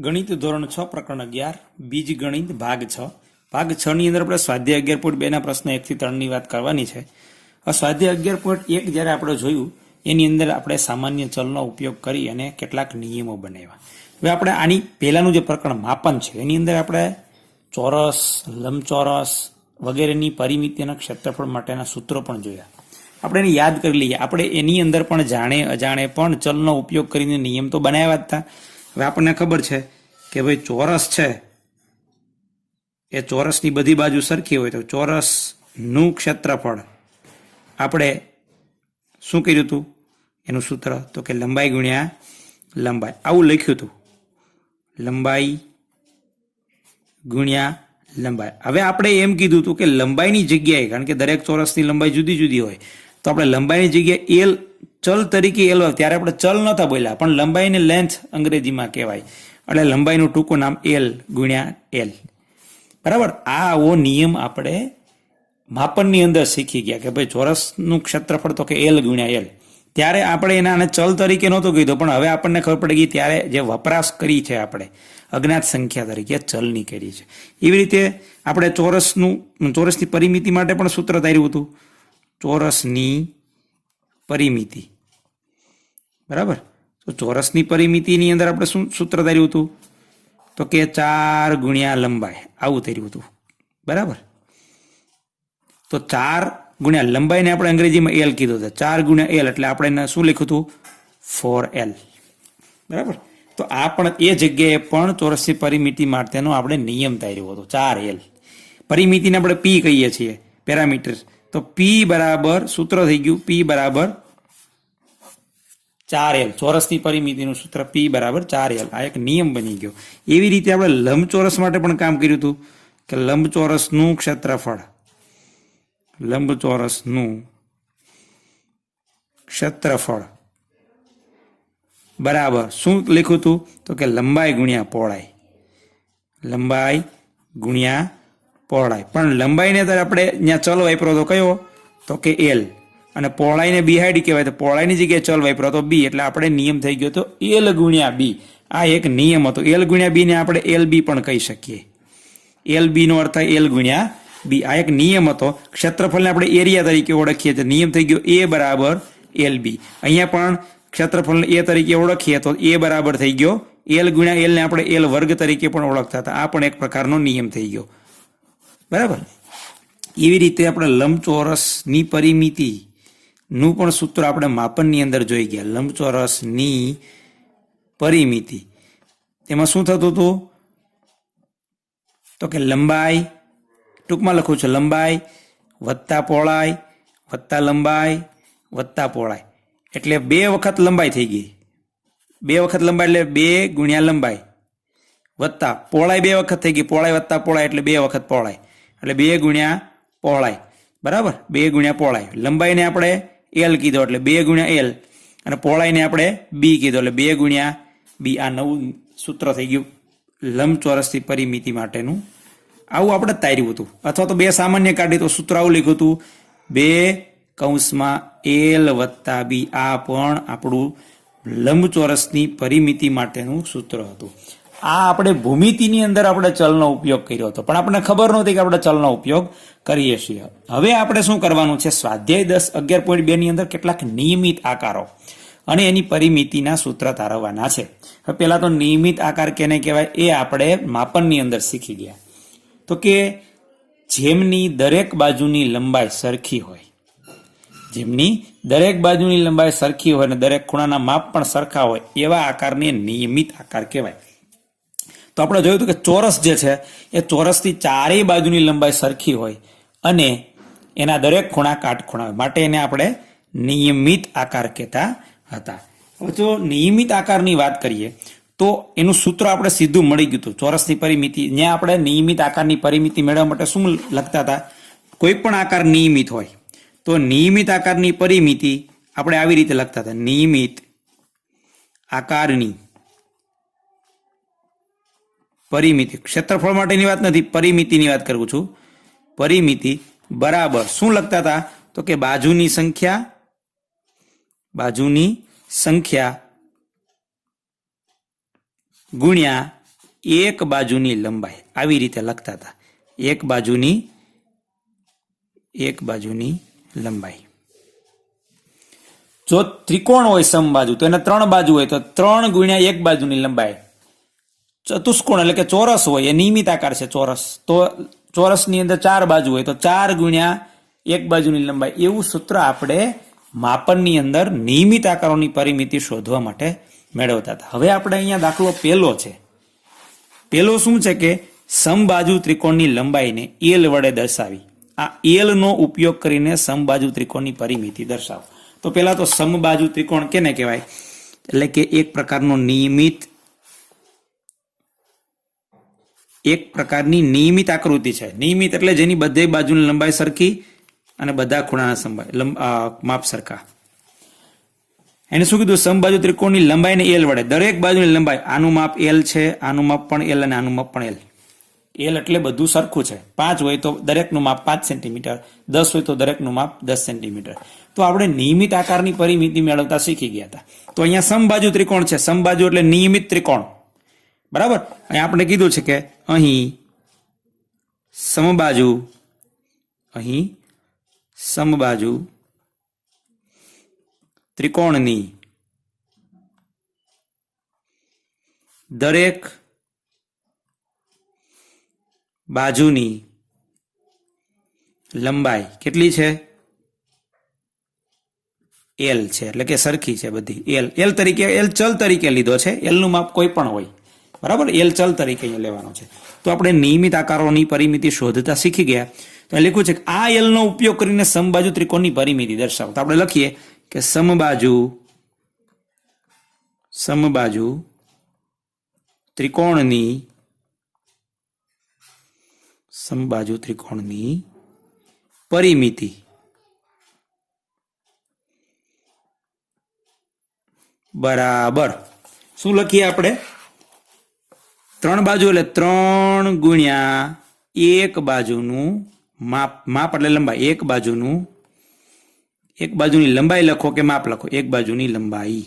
ગણિત ધોરણ 6 પ્રકરણ 11 બીજ ગણિત ભાગ 6 ભાગ 6 ની અંદર આપણે સ્વાધ્યાય 11.2 ના પ્રશ્ન 1 થી 3 ની વાત કરવાની છે. આ સ્વાધ્યાય 11.1 જ્યારે આપણે જોયું એની અંદર આપણે સામાન્ય ચલનો ઉપયોગ કરી અને કેટલાક નિયમો બનાવ્યા. હવે આપણે આની પહેલાનું જે પ્રકરણ માપન છે એની અંદર આપણે ચોરસ, લંબચોરસ વગેરેની પરિમિતિ અને ક્ષેત્રફળ માટેના સૂત્રો પણ જોયા. આપણે એને યાદ કરી લઈએ. આપણે એની અંદર પણ જાણે અજાણે પણ ચલનો ઉપયોગ કરીને નિયમ તો બનાવ્યા જ હતા. હવે આપણને ખબર છે કે ભાઈ ચોરસ છે એ ચોરસની બધી બાજુ સરખી હોય તો ચોરસનું ક્ષેત્રફળ આપણે શું કર્યું હતું એનું સૂત્ર તો કે લંબાઈ ગુણ્યા લંબાઈ આવું લખ્યું હતું, લંબાઈ ગુણ્યા લંબાઈ. હવે આપણે એમ કીધું હતું કે લંબાઈની જગ્યાએ, કારણ કે દરેક ચોરસની લંબાઈ જુદી જુદી હોય, તો આપણે લંબાઈની જગ્યાએ એલ ચલ તરીકે એલ, ત્યારે આપણે ચલ નહોતા બોલ્યા પણ લંબાઈને લેન્થ અંગ્રેજીમાં કહેવાય, એટલે લંબાઈનું ટૂંકું નામ એલ ગુણ્યા એલ. બરાબર. આવો નિયમ આપણે માપનની અંદર શીખી ગયા કે ભાઈ ચોરસનું ક્ષેત્રફળ તો કે એલ ગુણ્યા એલ. ત્યારે આપણે એના ચલ તરીકે નહોતું કીધું, પણ હવે આપણને ખબર પડી ગઈ ત્યારે જે વપરાશ કરી છે આપણે અજ્ઞાત સંખ્યા તરીકે ચલની કરી છે. એવી રીતે આપણે ચોરસની પરિમિતિ માટે પણ સૂત્ર ધાર્યું હતું, ચોરસની પરિમિતિ. બરાબર. તો ચોરસની પરિમિતિની અંદર આપણે શું સૂત્ર ધાર્યું હતું તો કે 4 ગુણ્યા લંબાઈ, આવું ધાર્યું હતું. બરાબર. તો 4 ગુણ્યા લંબાઈને આપણે અંગ્રેજીમાં એલ કીધું હતું, 4 ગુણ્યા એલ એટલે આપણે એને શું લખ્યું હતું 4L. બરાબર. તો આ પણ એ જગ્યાએ પણ ચોરસની પરિમિતિ માટેનો આપણે નિયમ ધાર્યો હતો 4L. પરિમિતિને આપણે પી કહીએ છીએ, પેરામીટર. તો પી બરાબર સૂત્ર થઈ ગયું પી બરાબર 4L. ચોરસની પરિમિતિનું સૂત્ર પી બરાબર 4L. આ એક નિયમ બની ગયો. એવી રીતે આપણે લંબચોરસ માટે પણ કામ કર્યું હતું કે લંબચોરસનું ક્ષેત્રફળ, લંબચોરસનું ક્ષેત્રફળ બરાબર શું લખ્યું હતું તો કે લંબાઈ ગુણ્યા પહોળાઈ, લંબાઈ ગુણ્યા પહોળાઈ. પણ લંબાઈને તો આપણે ત્યાં ચલ વાપરો તો કયો તો કે એલ, અને પહોળાઈને બિહાડી કહેવાય તો પહોળાઈની જગ્યાએ ચલ વાપરો તો બી, એટલે આપણે નિયમ થઈ ગયો તો એલ ગુણ્યા બી. આ એક નિયમ હતો. એલ ગુણ્યા બી ને આપણે એલ બી પણ કહી શકીએ. એલ બી નો અર્થ થાય એલ ગુણ્યા બી. આ એક નિયમ હતો. ક્ષેત્રફળને આપણે એરિયા તરીકે ઓળખીએ તો નિયમ થઈ ગયો એ બરાબર એલ બી. અહીંયા પણ ક્ષેત્રફળને એ તરીકે ઓળખીએ તો એ બરાબર થઈ ગયો એલ ગુણ્યા એલ ને આપણે એલ વર્ગ તરીકે પણ ઓળખતા હતા. આ પણ એક પ્રકારનો નિયમ થઈ ગયો. બરાબર. એવી રીતે આપણે લંબચોરસની પરિમિતિ નું પણ સૂત્ર આપણે માપનની અંદર જોઈ ગયા. લંબચોરસની પરિમિતિ તેમાં શું થતું હતું તો કે લંબાઈ, ટૂંકમાં લખું છું, લંબાઈ વત્તા પહોળાઈ વત્તા લંબાઈ વત્તા પહોળાઈ, એટલે 2 વખત લંબાઈ થઈ ગઈ. 2 વખત લંબાઈ એટલે 2 ગુણ્યા લંબાઈ વત્તા પહોળાઈ 2 વખત થઈ ગઈ, પહોળાઈ વત્તા પહોળાઈ એટલે 2 વખત પહોળાઈ, એટલે 2 ગુણ્યા પહોળાઈ. બરાબર. 2 ગુણ્યા પહોળાઈ. લંબાઈને આપણે એલ કીધો એટલે 2 ગુણ્યા એલ, અને પહોળાઈને આપણે બી કીધો એટલે 2 ગુણ્યા બી. આ નવું સૂત્ર થઈ ગયું લંબચોરસની પરિમિતિ માટેનું. આવું આપણે તાર્યું હતું. અથવા તો 2 સામાન્ય કાઢી તો સૂત્ર આવું લખ્યું હતું 2 કૌંસમાં એલ વત્તા બી. આ પણ આપણું લંબચોરસની પરિમિતિ માટેનું સૂત્ર હતું. આ આપણે ભૂમિતિની અંદર આપણે ચલનો ઉપયોગ કર્યો હતો, પણ આપણને ખબર નહોતી કે આપણે ચલનો ઉપયોગ કરીએ છીએ. હવે આપણે શું કરવાનું છે, સ્વાધ્યાય 11.2 ની અંદર કેટલાક નિયમિત આકારો અને એની પરિમિતિના સૂત્ર તારવવાના છે. હવે પહેલા તો નિયમિત આકાર કેને કહેવાય એ આપણે માપનની અંદર શીખી ગયા. તો કે જેમની દરેક બાજુની લંબાઈ સરખી હોય, જેમની દરેક બાજુની લંબાઈ સરખી હોય અને દરેક ખૂણાના માપ પણ સરખા હોય એવા આકારને નિયમિત આકાર કહેવાય. તો આપણે જોયું હતું કે ચોરસ જે છે એ ચોરસની ચારેય બાજુની લંબાઈ સરખી હોય અને એના દરેક ખૂણા કાટખૂણા હોય, માટે એને આપણે નિયમિત આકાર કહેતા હતા. હવે જો નિયમિત આકારની વાત કરીએ તો એનું સૂત્ર આપણે સીધું મળી ગયું હતું. ચોરસની પરિમિતિ, જ્યાં આપણે નિયમિત આકારની પરિમિતિ મેળવવા માટે શું લખતા હતા, કોઈ પણ આકાર નિયમિત હોય તો નિયમિત આકારની પરિમિતિ આપણે આવી રીતે લખતા હતા, નિયમિત આકારની પરિમિતિ. ક્ષેત્રફળ માટેની વાત નથી, પરિમિતિની વાત કરું છું. પરિમિતિ બરાબર શું લખતા હતા તો કે બાજુની સંખ્યા ગુણ્યા એક બાજુની લંબાઈ આવી રીતે લખતા હતા. એક બાજુની લંબાઈ. જો ત્રિકોણ હોય સમબાજુ તો એને 3 બાજુ હોય તો 3 ગુણ્યા એક બાજુની લંબાઈ. ચતુષ્કોણ એટલે કે ચોરસ હોય, એ નિયમિત આકાર છે ચોરસ, તો ચોરસની અંદર 4 બાજુ હોય તો 4 ગુણ્યા એક બાજુની લંબાઈ. એવું સૂત્ર આપણે માપનની અંદર નિયમિત આકારોની પરિમિતિ શોધવા માટે મેળવતા હતા. હવે આપણે અહીંયા દાખલો પહેલો છે. પહેલો શું છે કે સમબાજુ ત્રિકોણની લંબાઈને એલ વડે દર્શાવી. આ એલ નો ઉપયોગ કરીને સમબાજુ ત્રિકોણની પરિમિતિ દર્શાવો. તો પેલા તો સમબાજુ ત્રિકોણ કેને કહેવાય? એટલે કે એક પ્રકારની નિયમિત આકૃતિ છે. નિયમિત એટલે જેની બધી બાજુની લંબાઈ સરખી અને બધા ખૂણાના માપ સરખા. એને શું કીધું? સમબાજુ ત્રિકોણની લંબાઈને એલ વડે. દરેક બાજુની લંબાઈ, આનું માપ એલ છે, આનું માપ પણ એલ અને આનું માપ પણ એલ. એલ એટલે બધું સરખું છે. 5 હોય તો દરેકનું માપ 5 સેન્ટીમીટર, 10 હોય તો દરેકનું માપ 10 સેન્ટીમીટર. તો આપણે નિયમિત આકારની પરિમિતિ મેળવતા શીખી ગયા હતા. તો અહીંયા સમબાજુ ત્રિકોણ છે. સમબાજુ એટલે નિયમિત ત્રિકોણ, બરાબર. અહીંયા આપણે કીધું છે કે અહીં સમબાજુ ત્રિકોણની દરેક બાજુની લંબાઈ કેટલી છે? એલ છે, એટલે કે સરખી છે બધી. એલ તરીકે, એલ ચલ તરીકે લીધો છે. એલ નું માપ કોઈ પણ હોય, બરાબર. એલ ચલ તરીકે અહીંયા લેવાનો છે. તો આપણે નિયમિત આકારોની પરિમિતિ શોધતા શીખી ગયા. તો લખ્યું છે કે આ એલ નો ઉપયોગ કરીને સમબાજુ ત્રિકોણની પરિમિતિ દર્શાવો. તો આપણે લખીએ કે સમબાજુ ત્રિકોણની પરિમિતિ બરાબર શું લખીએ આપણે? 3 બાજુ એટલે 3 ગુણ્યા એક બાજુનું માપ એટલે લંબાઈ. એક બાજુની લંબાઈ લખો કે માપ લખો? એક બાજુની લંબાઈ.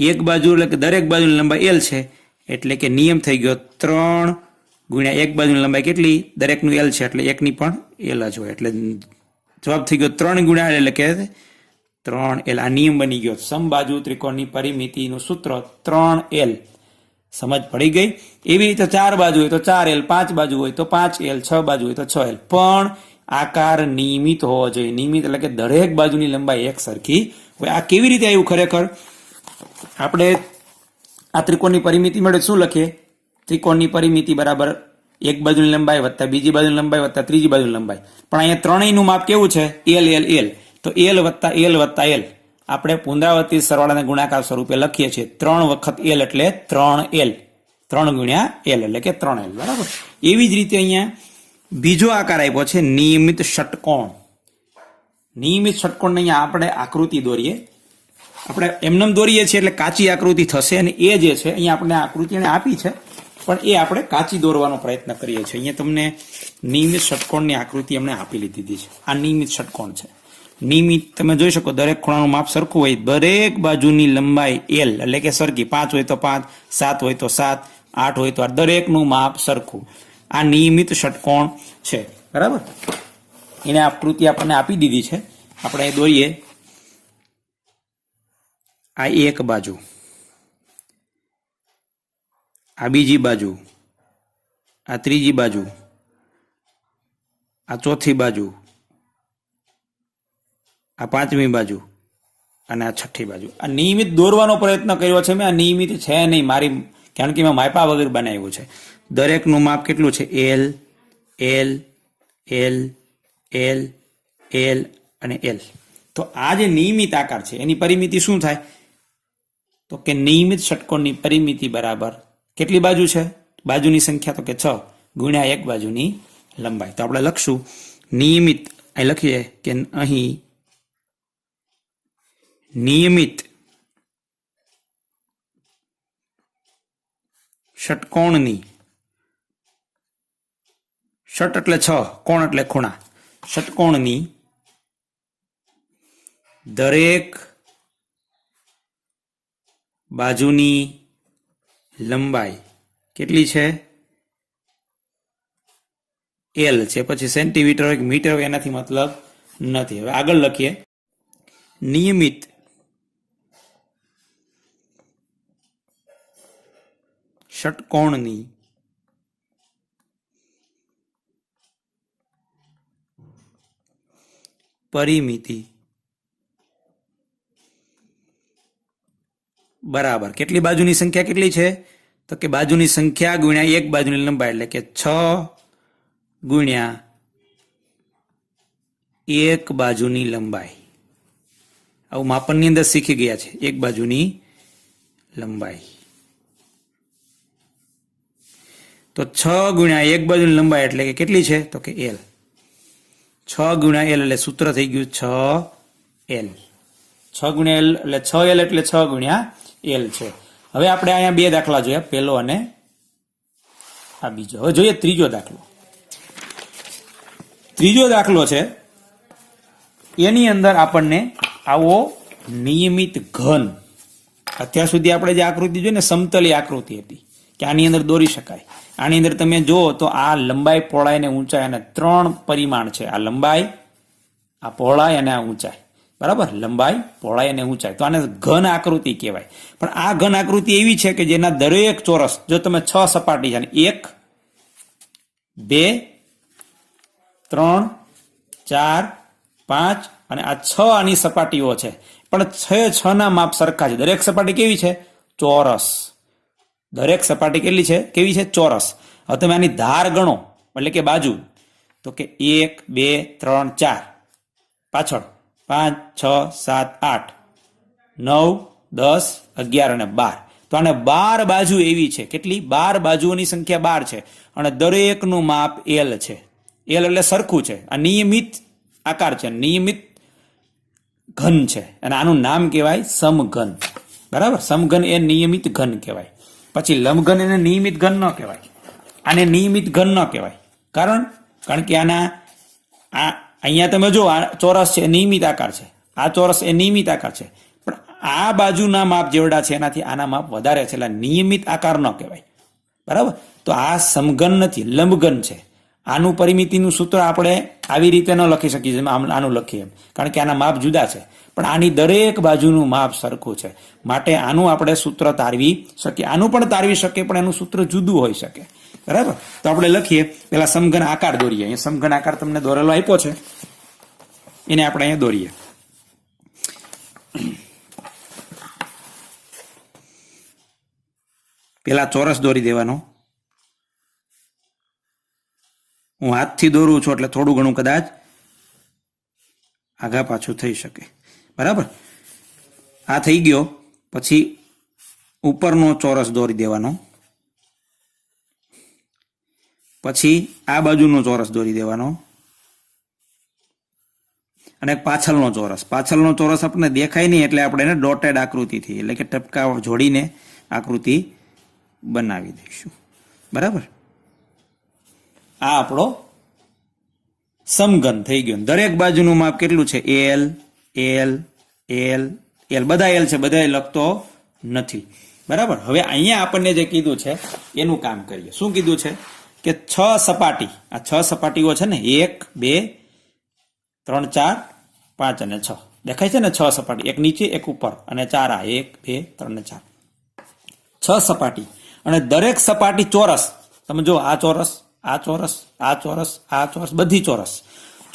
એક બાજુ એટલે કે દરેક બાજુની લંબાઈ એલ છે, એટલે કે નિયમ થઈ ગયો 3 ગુણ્યા એક બાજુની લંબાઈ કેટલી? દરેકનું એલ છે એટલે એકની પણ એલ જ હોય, એટલે જવાબ થઈ ગયો 3 ગુણ્યા એટલે કે 3 એલ. આ નિયમ બની ગયો. સમબાજુ ત્રિકોણની પરિમિતિનું સૂત્ર 3 એલ. સમજ પડી ગઈ? એવી રીતે 4 બાજુ હોય તો 4 એલ, 5 બાજુ હોય તો 5 એલ, 6 બાજુ હોય તો 6 એલ. પણ આકાર નિયમિત હોવો જોઈએ. નિયમિત એટલે કે દરેક બાજુની લંબાઈ એક સરખી હોય. આ કેવી રીતે આવ્યું ખરેખર? આપણે આ ત્રિકોણની પરિમિતિ મળે શું લખીએ? ત્રિકોણની પરિમિતિ બરાબર એક બાજુની લંબાઈ વત્તા બીજી બાજુની લંબાઈ વત્તા ત્રીજી બાજુની લંબાઈ. પણ અહીંયા ત્રણેયનું માપ કેવું છે? L L L. તો એલ વત્તા એલ. આપણે પુનરાવર્તિત સરવાળાના ગુણાકાર સ્વરૂપે લખીએ છીએ. 3 વખત એલ એટલે 3 એલ. 3 ગુણ્યા એલ એટલે કે 3 એલ, બરાબર. એવી જ રીતે અહીંયા બીજો આકાર આપ્યો છે નિયમિત ષટકોણ. નિયમિત ષટકોણ અહીંયા આપણે આકૃતિ દોરીએ. આપણે એમનેમ દોરીએ છીએ એટલે કાચી આકૃતિ થશે, અને એ જે છે અહીંયા આપણે આકૃતિ આપી છે પણ એ આપણે કાચી દોરવાનો પ્રયત્ન કરીએ છીએ. અહીંયા તમને નિયમિત ષટકોણની આકૃતિ એમણે આપી લીધી છે. આ નિયમિત ષટકોણ છે. નિયમિત તમે જોઈ શકો દરેક ખૂણાનું માપ સરખું હોય, દરેક બાજુની લંબાઈ એલ એટલે કે સરખી. 5 હોય તો 5, 7 હોય તો 7, 8 હોય તો 8, દરેકનું માપ સરખું. આ નિયમિત ષટકોણ છે, બરાબર. એને આકૃતિ આપણને આપી દીધી છે. આપણે દોરીએ. આ એક બાજુ, આ બીજી બાજુ, આ ત્રીજી બાજુ, આ ચોથી બાજુ, આ પાંચમી બાજુ અને આ છઠ્ઠી બાજુ. આ નિયમિત દોરવાનો પ્રયત્ન કર્યો છે મેં. આ નિયમિત છે નહીં મારી, કારણ કે મેં માપા વગર બનાવ્યું છે. દરેકનું માપ કેટલું છે? L L L L L અને એલ. તો આ જે નિયમિત આકાર છે એની પરિમિતિ શું થાય? તો કે નિયમિત ષટકોણની પરિમિતિ બરાબર કેટલી બાજુ છે? બાજુની સંખ્યા તો કે 6 ગુણ્યા એક બાજુની લંબાઈ. તો આપણે લખશું નિયમિત. અહીં લખીએ કે અહીં નિયમિત ષટકોણની, ષટ એટલે 6, કોણ એટલે ખૂણા, ષટકોણની દરેક બાજુની લંબાઈ કેટલી છે? એલ છે. પછી સેન્ટીમીટર હોય કે મીટર હોય એનાથી મતલબ નથી. હવે આગળ લખીએ, નિયમિત ષટકોણની પરિમિતિ બરાબર કેટલી બાજુની સંખ્યા કેટલી છે? તો કે બાજુની સંખ્યા ગુણ્યા એક બાજુની લંબાઈ, એટલે કે 6 ગુણ્યા એક બાજુની લંબાઈ. આવું માપનની અંદર શીખી ગયા છે, એક બાજુની લંબાઈ. તો 6 ગુણ્યા એક બાજુની લંબાઈ એટલે કે કેટલી છે? તો કે એલ. 6 ગુણ્યા એલ એટલે સૂત્ર થઈ ગયું 6L. 6 ગુણ્યા એલ એટલે 6L એટલે 6 ગુણ્યા એલ છે. હવે આપણે અહીંયા બે દાખલા જોયા, પહેલો અને આ બીજો. હવે જોઈએ ત્રીજો દાખલો. ત્રીજો દાખલો છે, એની અંદર આપણને આવો નિયમિત ઘન, અત્યાર સુધી આપણે જે આકૃતિ જોઈ ને સમતલી આકૃતિ હતી કે આની અંદર દોરી શકાય. આની અંદર તમે જુઓ તો આ લંબાઈ, પહોળાઈ અને ઊંચાઈ અને 3 પરિમાણ છે. આ લંબાઈ, આ પહોળાઈ અને આ ઊંચાઈ. બરાબર, લંબાઈ, પહોળાઈ અને ઊંચાઈ. તો આને ઘન આકૃતિ કહેવાય. પણ આ ઘન આકૃતિ એવી છે કે જેના દરેક ચોરસ, જો તમે 6 સપાટી છે, 1 2 3 4 5 અને આ 6 આની સપાટીઓ છે. પણ 6 ના માપ સરખા છે. દરેક સપાટી કેવી છે? ચોરસ. દરેક સપાટી કેટલી છે? કેવી છે? ચોરસ. હવે તમે આની ધાર ગણો એટલે કે બાજુ, તો કે 1 2 3 4, પાછળ 5 6 7 8 9 10 11 અને 12. તો આને 12 બાજુ એવી છે. કેટલી? 12 બાજુઓની સંખ્યા 12 છે અને દરેકનું માપ એલ છે. એલ એટલે સરખું છે. આ નિયમિત આકાર છે, નિયમિત ઘન છે અને આનું નામ કહેવાય સમઘન. બરાબર, સમઘન એ નિયમિત ઘન કહેવાય. પછી લંબઘન એને નિયમિત ઘન ન કહેવાય. આને નિયમિત ઘન ન કહેવાય. કારણ કે આના આ અહીંયા તમે જો આ ચોરસ છે, નિયમિત આકાર છે. આ ચોરસ એ નિયમિત આકાર છે. પણ આ બાજુના માપ જેવડા છે એનાથી આના માપ વધારે છે, એટલે નિયમિત આકાર ન કહેવાય. બરાબર, તો આ સમઘન નથી, લંબઘન છે. આનું પરિમિતિનું સૂત્ર આપણે આવી રીતે ન લખી શકીએ જેમ આનું લખીએ એમ, કારણ કે આના માપ જુદા છે. પણ આની દરેક બાજુનું માપ સરખું છે, માટે આનું આપણે સૂત્ર તારવી શકીએ. આનું પણ તારવી શકીએ, પણ એનું સૂત્ર જુદું હોઈ શકે. બરાબર, તો આપણે લખીએ. પેલા સમઘન આકાર દોરીએ. અહીંયા સમઘન આકાર તમને દોરેલો આપ્યો છે, એને આપણે અહીંયા દોરીએ. પેલા ચોરસ દોરી દેવાનો. હું હાથથી દોરું છું એટલે થોડું ઘણું કદાચ આગા પાછું થઈ શકે. બરાબર, આ થઈ ગયો. પછી ઉપરનો ચોરસ દોરી દેવાનો. પછી આ બાજુનો ચોરસ દોરી દેવાનો અને પાછળનો ચોરસ. પાછળનો ચોરસ આપણને દેખાય નહીં એટલે આપણે એને ડોટેડ આકૃતિથી, એટલે કે ટપકા જોડીને આકૃતિ બનાવી દઈશું. બરાબર, આ આપણો સમઘન થઈ ગયો. દરેક બાજુનું માપ કેટલું છે? L L L L. બધા એલ છે, બધા લખતો નથી. બરાબર, હવે અહીંયા આપણને જે કીધું છે એનું કામ કરીએ. શું કીધું છે? કે 6 સપાટી, આ 6 સપાટીઓ છે ને, 1 2 3 4 5 અને 6 દેખાય છે ને? 6 સપાટી, એક નીચે એક ઉપર અને 4 આ 1 2 3 અને 4, 6 સપાટી. અને દરેક સપાટી ચોરસ. તમે જો આ ચોરસ, આ ચોરસ, આ ચોરસ, આ ચોરસ, બધી ચોરસ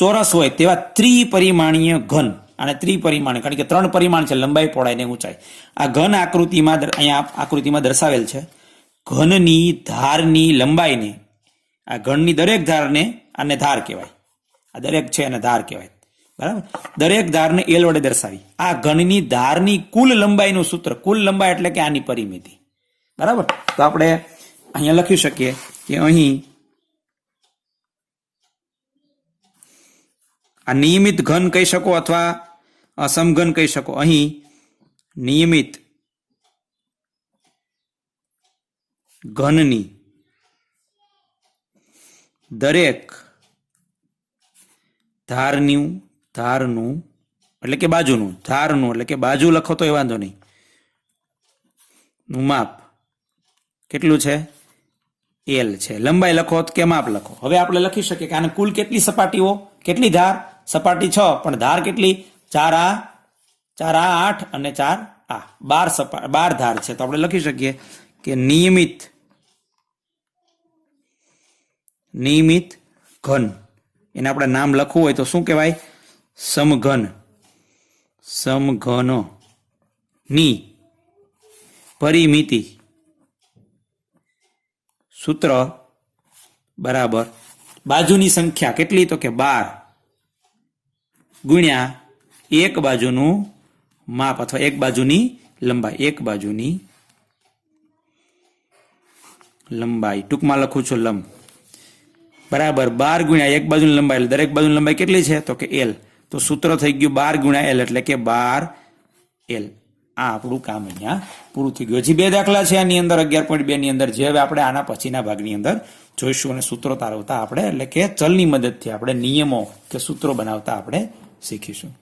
ચોરસ હોય તેવા ત્રિપરિમાણીય ઘન. અને ત્રિપરિમાણીય કારણ કે 3 પરિમાણ છે, લંબાઈ, પહોળાઈ ને ઊંચાઈ. આ ઘન આકૃતિમાં અહીંયા આકૃતિમાં દર્શાવેલ છે. ઘનની ધારની લંબાઈને, આ ઘનની દરેક ધારને આને ધાર કહેવાય. આ દરેક છે અને ધાર કહેવાય. બરાબર, દરેક ધારને એલ વડે દર્શાવી. આ ઘનની ધારની કુલ લંબાઈનું સૂત્ર, કુલ લંબાઈ એટલે કે આની પરિમિતિ. બરાબર, તો આપણે અહીંયા લખી શકીએ કે અહીં આ નિયમિત ઘન કહી શકો અથવા સમઘન કહી શકો. અહીં નિયમિત ઘનની દરેક ધારનું એટલે કે બાજુનું, ધારનું એટલે કે બાજુ લખો તો એ વાંધો નહીં, નું માપ કેટલું છે? એલ છે. લંબાઈ લખો કે માપ લખો. હવે આપણે લખી શકીએ કે આને કુલ કેટલી સપાટીઓ, કેટલી ધાર? સપાટી 6 પણ ધાર કેટલી? 4 આ 8 અને 4 આ 12 ધાર છે. તો આપણે લખી શકીએ કે નિયમિત ઘન, એને આપણે નામ લખવું હોય તો શું કહેવાય? સમઘનો ની પરિમિતિ સૂત્ર બરાબર બાજુની સંખ્યા કેટલી? તો કે 12 ગુણ્યા એક બાજુનું માપ અથવા એક બાજુની લંબાઈ. ટૂંકમાં લખું છું લંબ બરાબર 12 ગુણ્યા એક બાજુની લંબાઈ, એટલે દરેક બાજુની લંબાઈ કેટલી છે? તો કે એલ. તો સૂત્ર થઈ ગયું 12 ગુણ્યા એલ એટલે કે 12 એલ. આ આપણું કામ અહીંયા પૂરું થઈ ગયું. હજી 2 દાખલા છે આની અંદર 11.2 ની અંદર, જે હવે આપણે આના પછીના ભાગની અંદર જોઈશું. અને સૂત્રો તારવતા આપણે એટલે કે ચલની મદદથી આપણે નિયમો કે સૂત્રો બનાવતા આપણે શીખીશું.